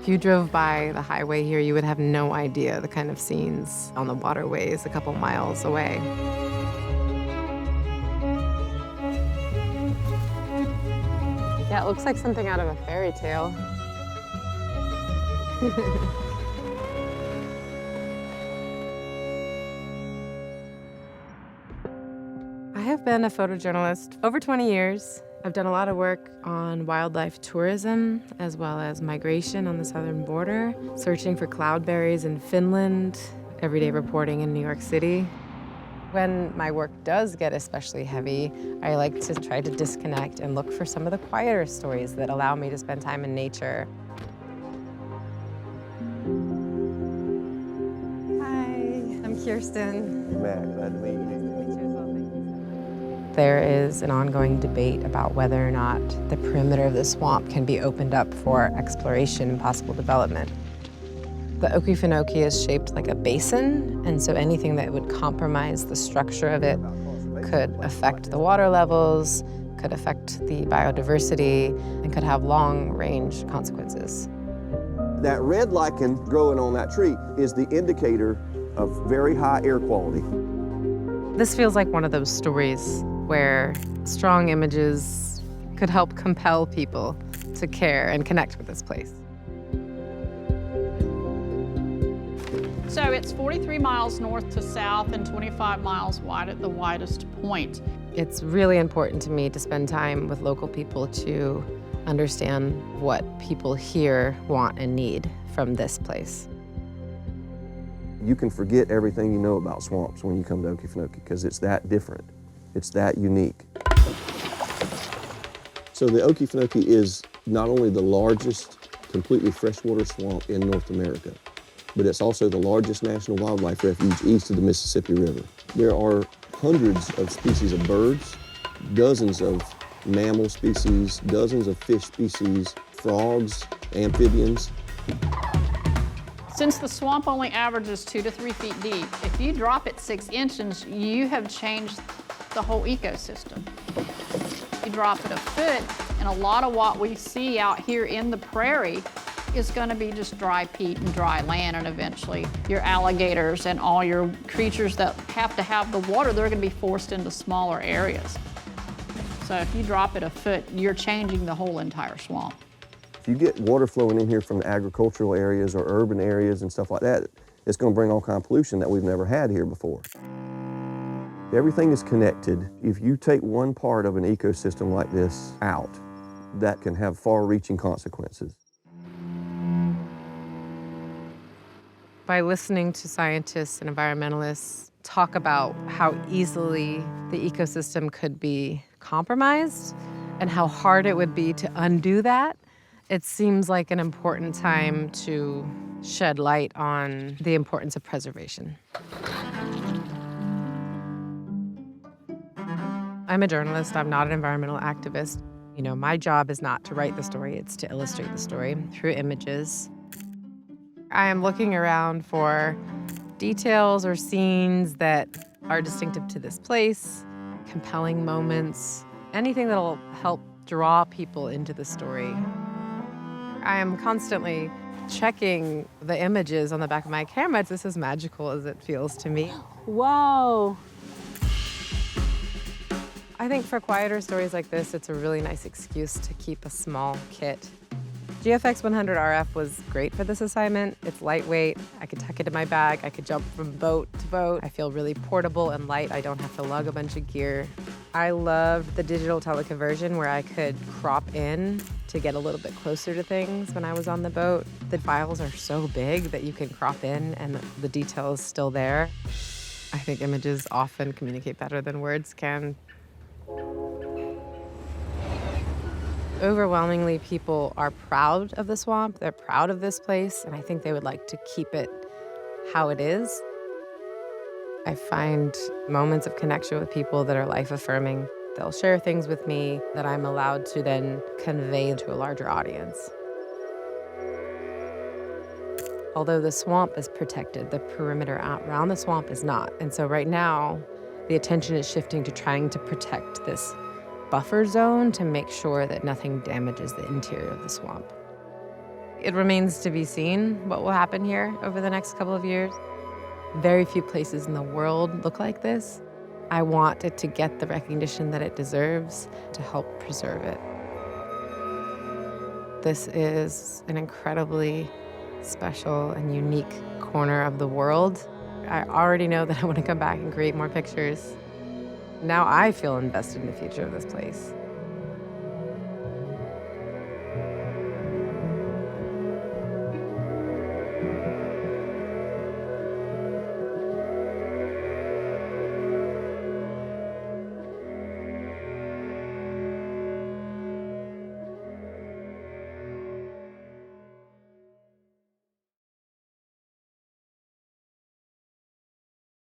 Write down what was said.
If you drove by the highway here, you would have no idea the kind of scenes on the waterways a couple miles away. Yeah, it looks like something out of a fairy tale. I have been a photojournalist over 20 years. I've done a lot of work on wildlife tourism, as well as migration on the southern border, searching for cloudberries in Finland, everyday reporting in New York City. When my work does get especially heavy, I like to try to disconnect and look for some of the quieter stories that allow me to spend time in nature. Hi, I'm Kirsten. Matt, glad to meet you. There is an ongoing debate about whether or not the perimeter of the swamp can be opened up for exploration and possible development. The Okefenokee is shaped like a basin, and so anything that would compromise the structure of it could affect the water levels, could affect the biodiversity, and could have long-range consequences. That red lichen growing on that tree is the indicator of very high air quality. This feels like one of those stories where strong images could help compel people to care and connect with this place. So it's 43 miles north to south and 25 miles wide at the widest point. It's really important to me to spend time with local people to understand what people here want and need from this place. You can forget everything you know about swamps when you come to Okefenokee because it's that different. It's that unique. So the Okefenokee is not only the largest completely freshwater swamp in North America, but it's also the largest national wildlife refuge east of the Mississippi River. There are hundreds of species of birds, dozens of mammal species, dozens of fish species, frogs, amphibians. Since the swamp only averages 2 to 3 feet deep, if you drop it 6 inches, you have changed the whole ecosystem. You drop it a foot, and a lot of what we see out here in the prairie is going to be just dry peat and dry land, and eventually your alligators and all your creatures that have to have the water, they're going to be forced into smaller areas. So if you drop it a foot, you're changing the whole entire swamp. If you get water flowing in here from the agricultural areas or urban areas and stuff like that, it's going to bring all kind of pollution that we've never had here before. Everything is connected. If you take one part of an ecosystem like this out, that can have far-reaching consequences. By listening to scientists and environmentalists talk about how easily the ecosystem could be compromised and how hard it would be to undo that, it seems like an important time to shed light on the importance of preservation. I'm a journalist, I'm not an environmental activist. You know, my job is not to write the story, it's to illustrate the story through images. I am looking around for details or scenes that are distinctive to this place, compelling moments, anything that'll help draw people into the story. I am constantly checking the images on the back of my camera. It's just as magical as it feels to me. Whoa. I think for quieter stories like this, it's a really nice excuse to keep a small kit. GFX100RF was great for this assignment. It's lightweight. I could tuck it in my bag. I could jump from boat to boat. I feel really portable and light. I don't have to lug a bunch of gear. I loved the digital teleconversion where I could crop in to get a little bit closer to things when I was on the boat. The files are so big that you can crop in and the detail is still there. I think images often communicate better than words can. Overwhelmingly, people are proud of the swamp. They're proud of this place, and I think they would like to keep it how it is. I find moments of connection with people that are life-affirming. They'll share things with me that I'm allowed to then convey to a larger audience. Although the swamp is protected, the perimeter around the swamp is not. And so right now, the attention is shifting to trying to protect this buffer zone to make sure that nothing damages the interior of the swamp. It remains to be seen what will happen here over the next couple of years. Very few places in the world look like this. I want it to get the recognition that it deserves to help preserve it. This is an incredibly special and unique corner of the world. I already know that I want to come back and create more pictures. Now I feel invested in the future of this place.